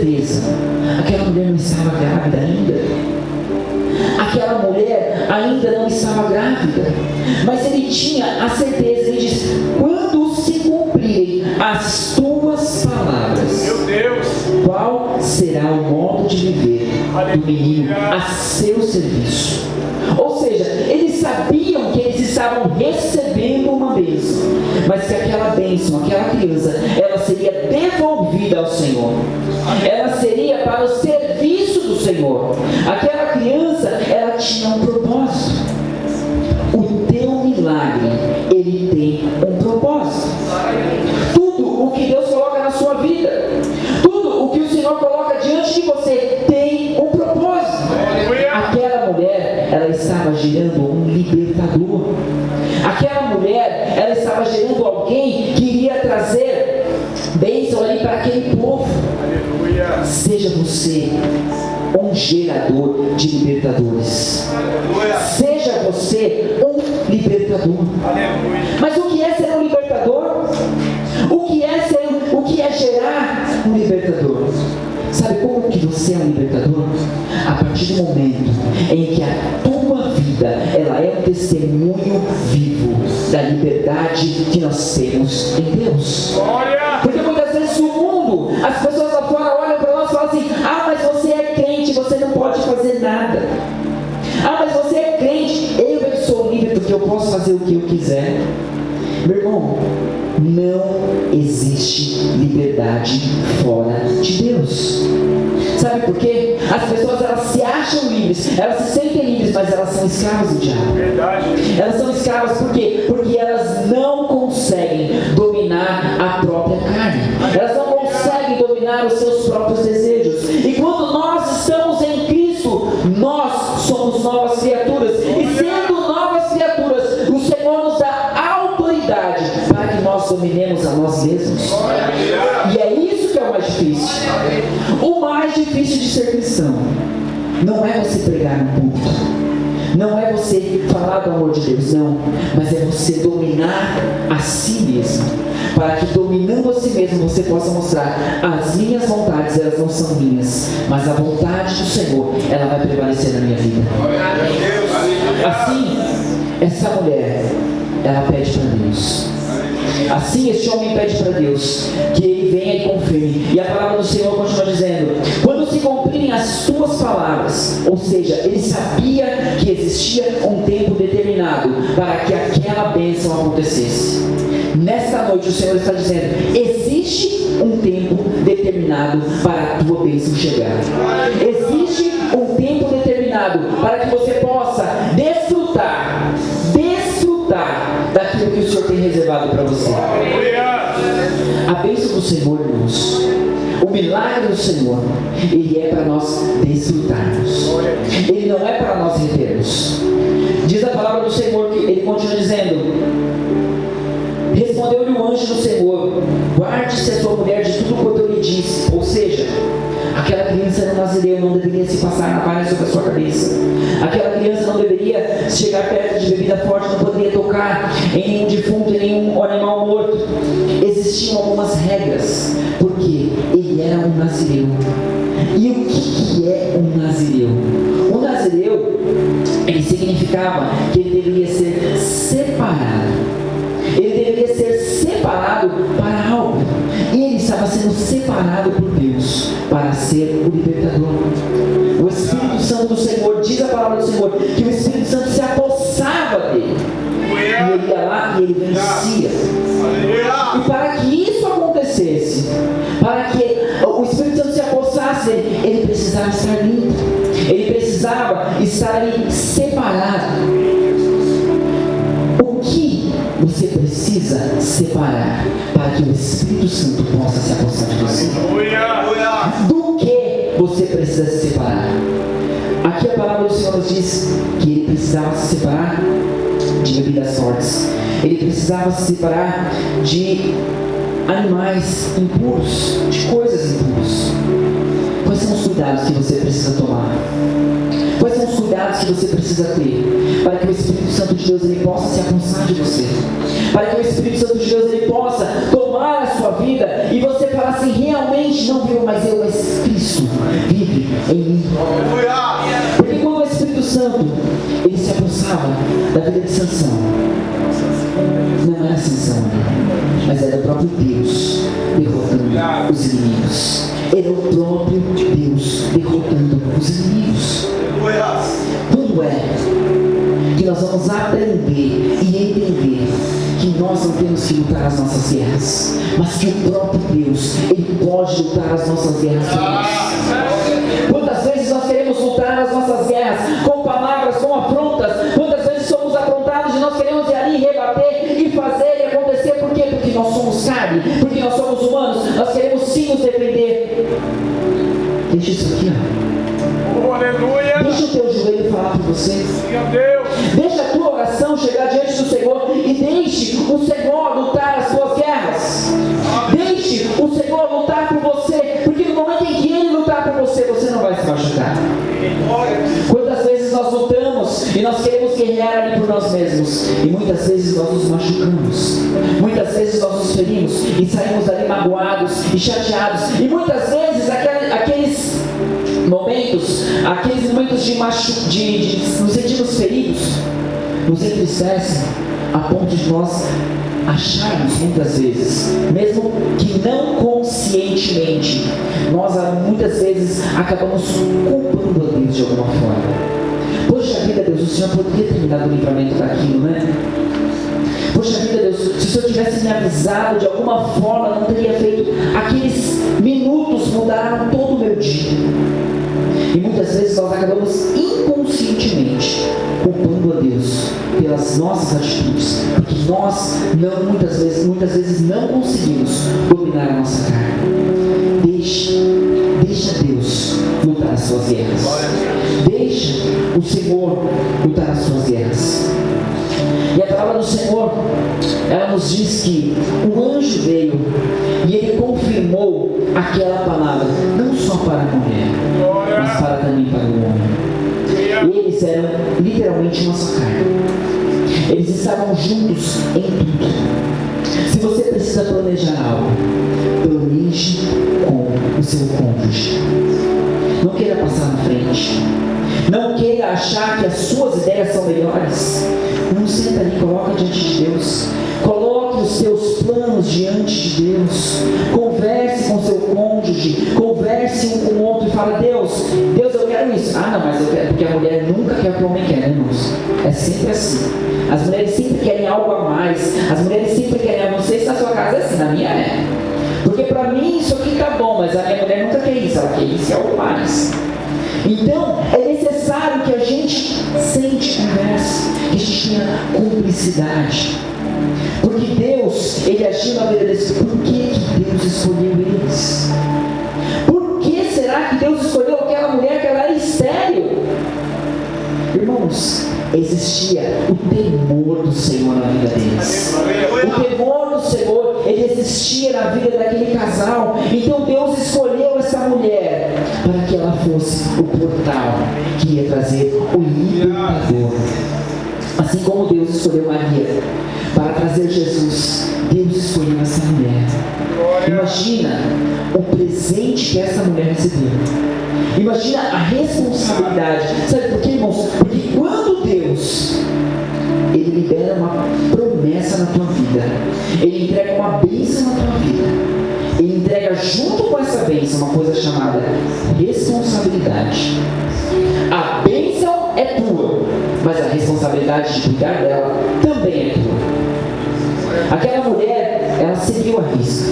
certeza, aquela mulher não estava grávida ainda. Aquela mulher ainda não estava grávida, mas ele tinha a certeza. Ele diz: quando se cumprirem as tuas palavras, meu Deus, qual será o modo de viver do menino a seu serviço? Ou seja, eles sabiam que eles estavam recebendo uma bênção, mas que aquela bênção, aquela criança, ela seria devolvida ao Senhor, ela seria para o serviço do Senhor. Aquela criança, ela tinha um propósito. O teu milagre, ele tem um propósito. Tudo o que Deus coloca na sua vida, tudo o que o Senhor coloca diante de você, tem um propósito. Aquela mulher, ela estava gerando um libertador. Aquela mulher, ela estava gerando alguém que iria trazer bênção ali para aquele povo. aleluia, Seja você um gerador de libertadores. aleluia, Seja você um libertador. aleluia. Mas o que é ser um libertador? O que é gerar um libertador? Sabe como que você é um libertador? A partir do momento em que a tua vida, ela é um testemunho vivo da liberdade que nós temos em Deus. Glória, Porque muitas vezes no mundo, as pessoas lá fora olham para nós e falam assim: ah, mas você é crente, você não pode fazer nada. Ah, mas você é crente, eu sou livre porque eu posso fazer o que eu quiser. Meu irmão, não existe liberdade fora de Deus. Sabe por quê? As pessoas, elas se acham livres, elas se sentem livres, mas elas são escravas do diabo. verdade, Elas são escravas por quê? Porque elas não conseguem dominar a própria carne. Elas não conseguem dominar os seus próprios desejos. E quando nós estamos em Cristo, nós somos novas criaturas. E sendo novas criaturas, o Senhor nos dá autoridade para que nós dominemos a nós mesmos. E é isso que é o mais difícil. O mais difícil de ser cristão não é você pregar no púlpito, não é você falar do amor de Deus, não, mas é você dominar a si mesmo, para que dominando a si mesmo você possa mostrar: as minhas vontades, elas não são minhas, mas a vontade do Senhor, ela vai prevalecer na minha vida. Assim, essa mulher, ela pede para Deus. Assim, este homem pede para Deus que ele venha e confirme. E a palavra do Senhor continua dizendo: quando se cumprirem as tuas palavras. Ou seja, ele sabia que existia um tempo determinado para que aquela bênção acontecesse. Nesta noite o Senhor está dizendo: existe um tempo determinado para a tua bênção chegar. Existe um tempo determinado para que você possa desfrutar daquilo que o Senhor tem reservado para você. A bênção do Senhor, irmãos, o milagre do Senhor, ele é para nós desfrutarmos. Ele não é para nós retermos. Diz a palavra do Senhor que ele continua dizendo: respondeu-lhe o anjo do Senhor: guarde-se a tua mulher de tudo quanto eu lhe disse. Ou seja, aquela criança era um nazireu, não deveria se passar navalha sobre a sua cabeça. Aquela criança não deveria chegar perto de bebida forte, não poderia tocar em nenhum defunto, em nenhum animal morto. Existiam algumas regras, porque ele era um nazireu. E o que é um nazireu? O nazireu, ele significava que ele deveria ser separado. Ele deveria ser separado para algo. E ele estava sendo separado por Deus para ser o libertador. O Espírito Santo do Senhor, diz a palavra do Senhor, que o Espírito Santo se apossava dele. E ele ia lá e ele vencia. E para que isso acontecesse, para que o Espírito Santo se apossasse dele, ele precisava estar limpo. Ele precisava estar ali separado. O que você precisa separar para que o Espírito Santo possa se apossar de você? Do que você precisa se separar? Aqui a palavra do Senhor nos diz que ele precisava se separar de bebidas fortes. Ele precisava se separar de animais impuros, de coisas impuras. Quais são os cuidados que você precisa tomar? Quais são os cuidados que você precisa ter para que o Espírito Santo de Deus ele possa se apossar de você? Para que o Espírito Santo de Deus ele possa tomar a sua vida e você falar assim: realmente não viu mais eu, mas Cristo em mim. Porque quando o Espírito Santo ele se apossava da vida de Sansão, não era Sansão, mas era o próprio Deus derrotando os inimigos. Era o próprio Deus derrotando os inimigos. Quando é que nós vamos aprender e entender que nós não temos que lutar as nossas guerras, mas que o próprio Deus, Ele pode lutar as nossas guerras por nós? Quantas vezes nós queremos lutar as nossas guerras com palavras, com afrontas? Quantas vezes somos afrontados e nós queremos ir ali rebater e fazer e acontecer? Por quê? Porque nós somos carne, porque nós somos humanos, nós queremos sim nos defender. Deixa isso aqui, ó. Aleluia. Deixa o teu joelho falar por você. Deixa a tua oração chegar diante do Senhor e deixe o Senhor lutar as tuas guerras. Deixe o Senhor lutar por você, porque no momento em que Ele lutar por você, você não vai se machucar. Quantas vezes nós lutamos e nós queremos guerrear ali por nós mesmos, e muitas vezes nós nos machucamos, muitas vezes nós nos ferimos e saímos ali magoados e chateados, e muitas vezes aqueles momentos de nos sentirmos feridos nos entristecem a ponto de nós acharmos muitas vezes, mesmo que não conscientemente, nós muitas vezes acabamos culpando a Deus de alguma forma. Poxa vida, Deus, o Senhor poderia ter me dado o livramento daquilo, né? Poxa vida, Deus, se o Senhor tivesse me avisado de alguma forma, não teria feito. Aqueles minutos mudaram todo o meu dia. E muitas vezes nós acabamos inconscientemente culpando a Deus pelas nossas atitudes, porque nós muitas vezes não conseguimos dominar a nossa carne. Deixa Deus lutar as suas guerras. Deixa o Senhor lutar as suas guerras. E a palavra do Senhor, ela nos diz que o anjo veio e ele confirmou aquela palavra, não só para a mulher, mas para também para o homem. Eles eram literalmente uma só carne. Eles estavam juntos em tudo. Se você precisa planejar algo, planeje com o seu cônjuge. Não queira passar na frente. Não queira achar que as suas ideias são melhores. Não senta ali, coloca diante de Deus. Coloque os seus planos diante de Deus. Converse com seu cônjuge. Converse um com o outro e fala: Deus, eu quero isso. Ah, não, mas eu quero, porque a mulher nunca quer o que o homem quer, né, irmãos? É sempre assim. As mulheres sempre querem algo a mais. As mulheres sempre querem. Não sei se na sua casa é assim, na minha é. Porque para mim isso aqui tá bom, mas a minha mulher nunca quer isso. Ela quer isso e algo mais. Então, é necessário que a gente sente conversa, que a gente tenha cumplicidade. Porque Deus, Ele agiu na vida deles. Por que Deus escolheu eles? Por que será que Deus escolheu aquela mulher que ela era estéril? Irmãos, existia o temor do Senhor na vida deles. O temor do Senhor, ele existia na vida daquele casal. Então Deus escolheu essa mulher para que ela fosse o portal que ia trazer o libertador. Assim como Deus escolheu Maria para trazer Jesus, Deus escolheu essa mulher. Imagina o presente que essa mulher recebeu. Imagina a responsabilidade. Sabe por quê, irmãos? Porque quando Deus Ele libera uma promessa na tua vida, Ele entrega uma bênção na tua vida, Ele entrega junto com essa bênção uma coisa chamada responsabilidade. A bênção é tua, mas a responsabilidade de cuidar dela também é tua. Aquela mulher, ela seguiu a risca.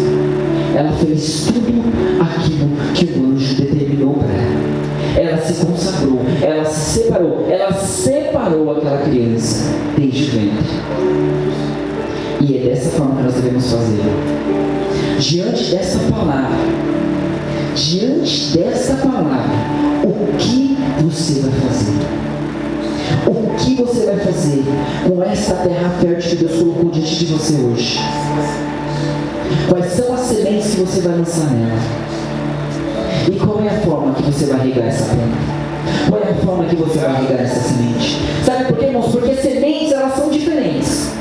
Ela fez tudo aquilo que o anjo determinou para ela. Ela se consagrou, ela se separou aquela criança desde o ventre. E é dessa forma que nós devemos fazer. Diante dessa palavra, o que você vai fazer? O que você vai fazer com essa terra fértil que Deus colocou diante de você hoje? Quais são as sementes que você vai lançar nela? E qual é a forma que você vai regar essa planta? Qual é a forma que você vai regar essa semente? Sabe por quê, irmãos? Porque sementes, elas são diferentes.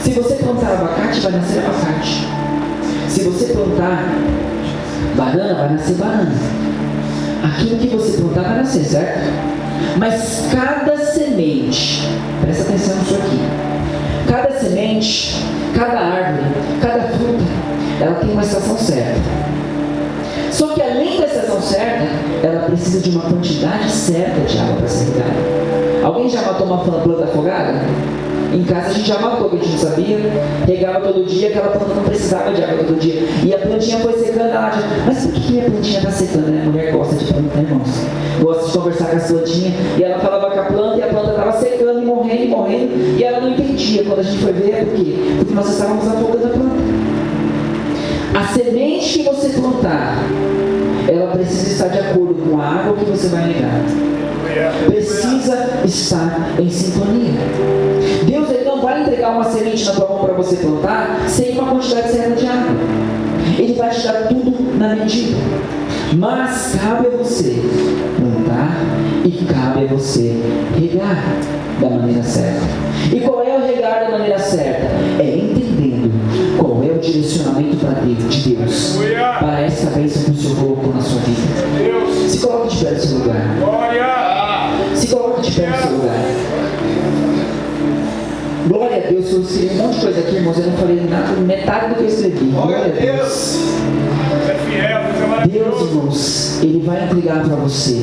Se você plantar abacate, vai nascer abacate. Se você plantar banana, vai nascer banana. aquilo que você plantar vai nascer, certo? Mas cada semente, presta atenção nisso aqui, cada semente, cada árvore, cada fruta, ela tem uma estação certa. Só que além da estação certa, ela precisa de uma quantidade certa de água para ser regada. Alguém já matou uma planta afogada? Em casa a gente já matou, que a gente não sabia. Regava todo dia, aquela planta não precisava de água todo dia. E a plantinha foi secando, ela já... Mas por que a plantinha está secando, né? A mulher gosta de planta, né, irmãos? Gosta de conversar com as plantinhas. E ela falava com a planta e a planta estava secando e morrendo. E ela não entendia. Quando a gente foi ver, é por quê? Porque nós estávamos afogando a planta. A semente que você plantar, ela precisa estar de acordo com a água que você vai regar. Precisa estar em sintonia. Deus, ele não vai entregar uma semente na tua mão para você plantar sem uma quantidade certa de água. Ele vai te dar tudo na medida. Mas cabe a você plantar e cabe a você regar da maneira certa. E qual é o regar da maneira certa? É entendendo qual é o direcionamento de Deus para essa bênção que o Senhor colocou na sua vida. Se coloque de pé no seu lugar. Se coloque de pé no seu lugar. Glória a Deus. Eu escrevi um monte de coisa aqui, irmãos. Eu não falei nada, metade do que eu escrevi. Glória a Deus. Deus, irmãos, Ele vai entregar para você